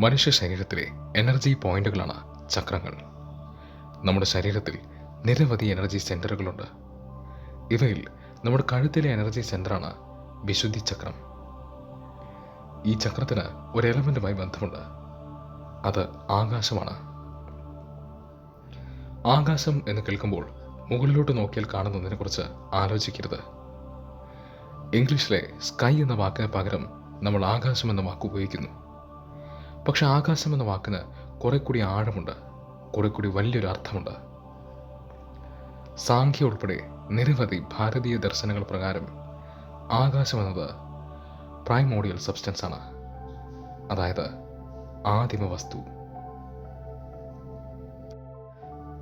മനുഷ്യ ശരീരത്തിലെ എനർജി പോയിന്റുകളാണ് ചക്രങ്ങൾ. നമ്മുടെ ശരീരത്തിൽ നിരവധി എനർജി സെന്ററുകളുണ്ട്. ഇവയിൽ നമ്മുടെ കഴുത്തിലെ എനർജി സെന്ററാണ് വിശുദ്ധി ചക്രം. ഈ ചക്രത്തിന് ഒരു എലമെന്റുമായി ബന്ധമുണ്ട്. അത് ആകാശമാണ്. ആകാശം എന്ന് കേൾക്കുമ്പോൾ മുകളിലോട്ട് നോക്കിയാൽ കാണുന്നതിനെക്കുറിച്ച് ആലോചിക്കരുത്. ഇംഗ്ലീഷിലെ സ്കൈ എന്ന വാക്കിന് പകരം നമ്മൾ ആകാശം എന്ന വാക്ക് ഉപയോഗിക്കുന്നു. പക്ഷെ ആകാശം എന്ന വാക്കിന് കുറെ കൂടി ആഴമുണ്ട്, കുറെ കൂടി വലിയൊരു അർത്ഥമുണ്ട്. സാഖ്യ ഉൾപ്പെടെ നിരവധി ഭാരതീയ ദർശനങ്ങൾ പ്രകാരം ആകാശം എന്നത് പ്രൈമോഡിയൽ സബ്സ്റ്റൻസ് ആണ്, അതായത് ആദിമ വസ്തു.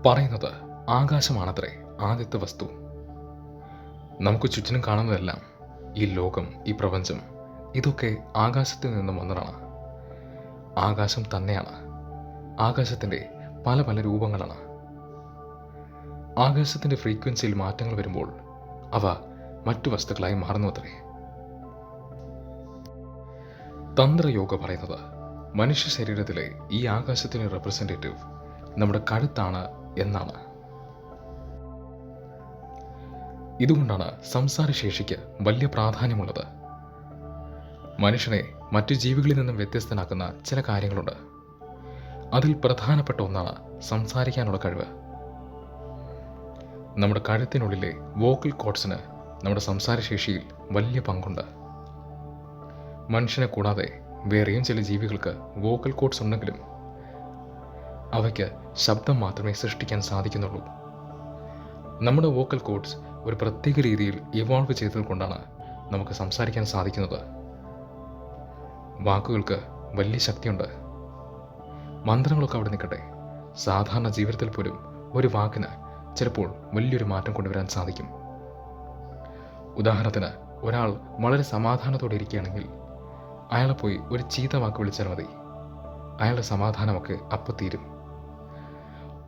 പറയുന്നത് ആകാശമാണത്രേ ആദ്യത്തെ വസ്തു. നമുക്ക് ചുറ്റിനും കാണുന്നതെല്ലാം, ഈ ലോകം, ഈ പ്രപഞ്ചം, ഇതൊക്കെ ആകാശത്തിൽ നിന്നും വന്നതാണ്. ആകാശം തന്നെയാണ്. ആകാശത്തിൻ്റെ പല പല രൂപങ്ങളാണ്. ആകാശത്തിൻ്റെ ഫ്രീക്വൻസിയിൽ മാറ്റങ്ങൾ വരുമ്പോൾ അവ മറ്റു വസ്തുക്കളായി മാറുന്നു അത്രേ. തന്ത്രയോഗ പറയുന്നത് മനുഷ്യ ശരീരത്തിലെ ഈ ആകാശത്തിൻ്റെ റെപ്രസെൻറ്റേറ്റീവ് നമ്മുടെ കഴുത്താണ് എന്നാണ്. ഇതുകൊണ്ടാണ് സംസാരശേഷിക്ക് വലിയ പ്രാധാന്യമുള്ളത്. മനുഷ്യനെ മറ്റു ജീവികളിൽ നിന്നും വ്യത്യസ്തനാക്കുന്ന ചില കാര്യങ്ങളുണ്ട്. അതിൽ പ്രധാനപ്പെട്ട ഒന്നാണ് സംസാരിക്കാനുള്ള കഴിവ്. നമ്മുടെ കഴുത്തിനുള്ളിലെ വോക്കൽ കോഡ്സിന് നമ്മുടെ സംസാരശേഷിയിൽ വലിയ പങ്കുണ്ട്. മനുഷ്യനെ കൂടാതെ വേറെയും ചില ജീവികൾക്ക് വോക്കൽ കോഡ്സ് ഉണ്ടെങ്കിലും അവയ്ക്ക് ശബ്ദം മാത്രമേ സൃഷ്ടിക്കാൻ സാധിക്കുന്നുള്ളൂ. നമ്മുടെ വോക്കൽ കോഡ്സ് ഒരു പ്രത്യേക രീതിയിൽ ഇവോൾവ് ചെയ്തത് കൊണ്ടാണ് നമുക്ക് സംസാരിക്കാൻ സാധിക്കുന്നത്. വാക്കുകൾക്ക് വലിയ ശക്തിയുണ്ട്. മന്ത്രങ്ങളൊക്കെ അവിടെ നിൽക്കട്ടെ, സാധാരണ ജീവിതത്തിൽ പോലും ഒരു വാക്കിന് ചിലപ്പോൾ വലിയൊരു മാറ്റം കൊണ്ടുവരാൻ സാധിക്കും. ഉദാഹരണത്തിന്, ഒരാൾ വളരെ സമാധാനത്തോടെ ഇരിക്കുകയാണെങ്കിൽ അയാളെ പോയി ഒരു ചീത്ത വാക്ക് വിളിച്ചാൽ മതി, അയാളുടെ സമാധാനമൊക്കെ അപ്പം തീരും.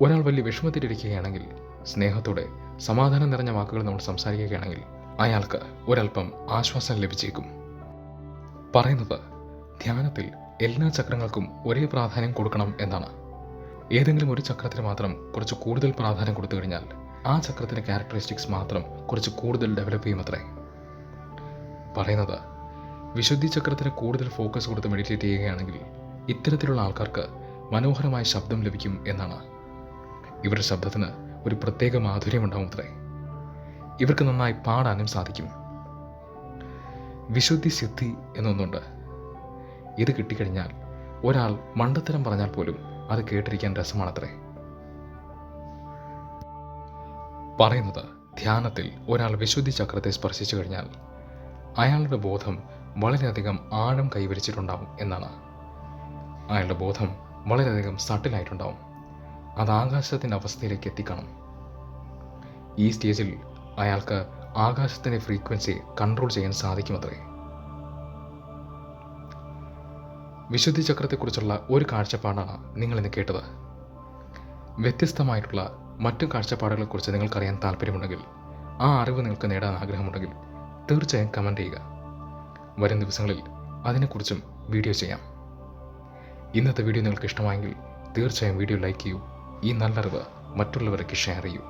ഒരാൾ വലിയ വിഷമത്തിലിരിക്കുകയാണെങ്കിൽ സ്നേഹത്തോടെ സമാധാനം നിറഞ്ഞ വാക്കുകൾ നമ്മൾ സംസാരിക്കുകയാണെങ്കിൽ അയാൾക്ക് ഒരൽപ്പം ആശ്വാസം ലഭിച്ചേക്കും. പറയുന്നത് ധ്യാനത്തിൽ എല്ലാ ചക്രങ്ങൾക്കും ഒരേ പ്രാധാന്യം കൊടുക്കണം എന്നാണ്. ഏതെങ്കിലും ഒരു ചക്രത്തിന് മാത്രം കുറച്ച് കൂടുതൽ പ്രാധാന്യം കൊടുത്തു കഴിഞ്ഞാൽ ആ ചക്രത്തിൻ്റെ ക്യാരക്ടറിസ്റ്റിക്സ് മാത്രം കുറച്ച് കൂടുതൽ ഡെവലപ്പ് ചെയ്യുമത്രേ. പറയുന്നത് വിശുദ്ധി ചക്രത്തിന് കൂടുതൽ ഫോക്കസ് കൊടുത്ത് മെഡിറ്റേറ്റ് ചെയ്യുകയാണെങ്കിൽ ഇത്തരത്തിലുള്ള ആൾക്കാർക്ക് മനോഹരമായ ശബ്ദം ലഭിക്കും എന്നാണ്. ഇവരുടെ ശബ്ദത്തിന് ഒരു പ്രത്യേക മാധുര്യമുണ്ടാവുമത്രേ. ഇവർക്ക് നന്നായി പാടാനും സാധിക്കും. വിശുദ്ധി സിദ്ധി എന്നൊന്നുണ്ട്. ഇത് കിട്ടിക്കഴിഞ്ഞാൽ ഒരാൾ മണ്ടത്തരം പറഞ്ഞാൽ പോലും അത് കേട്ടിരിക്കാൻ രസമാണത്രേ. പറയുന്നത് ധ്യാനത്തിൽ ഒരാൾ വിശുദ്ധി ചക്രത്തെ സ്പർശിച്ചു കഴിഞ്ഞാൽ അയാളുടെ ബോധം വളരെയധികം ആഴം കൈവരിച്ചിട്ടുണ്ടാവും എന്നാണ്. അയാളുടെ ബോധം വളരെയധികം സട്ടിലായിട്ടുണ്ടാവും. അത് ആകാശത്തിൻ്റെ അവസ്ഥയിലേക്ക് എത്തിക്കണം. ഈ സ്റ്റേജിൽ അയാൾക്ക് ആകാശത്തിൻ്റെ ഫ്രീക്വൻസി കൺട്രോൾ ചെയ്യാൻ സാധിക്കുമത്രേ. വിശുദ്ധി ചക്രത്തെക്കുറിച്ചുള്ള ഒരു കാഴ്ചപ്പാടാണ് നിങ്ങളിന്ന് കേട്ടത്. വ്യത്യസ്തമായിട്ടുള്ള മറ്റു കാഴ്ചപ്പാടുകളെക്കുറിച്ച് നിങ്ങൾക്കറിയാൻ താല്പര്യമുണ്ടെങ്കിൽ, ആ അറിവ് നിങ്ങൾക്ക് നേടാൻ ആഗ്രഹമുണ്ടെങ്കിൽ തീർച്ചയായും കമൻറ്റ് ചെയ്യുക. വരും ദിവസങ്ങളിൽ അതിനെക്കുറിച്ചും വീഡിയോ ചെയ്യാം. ഇന്നത്തെ വീഡിയോ നിങ്ങൾക്ക് ഇഷ്ടമായെങ്കിൽ തീർച്ചയായും വീഡിയോ ലൈക്ക് ചെയ്യൂ. ഈ നല്ലറിവ് മറ്റുള്ളവർക്ക് ഷെയർ ചെയ്യൂ.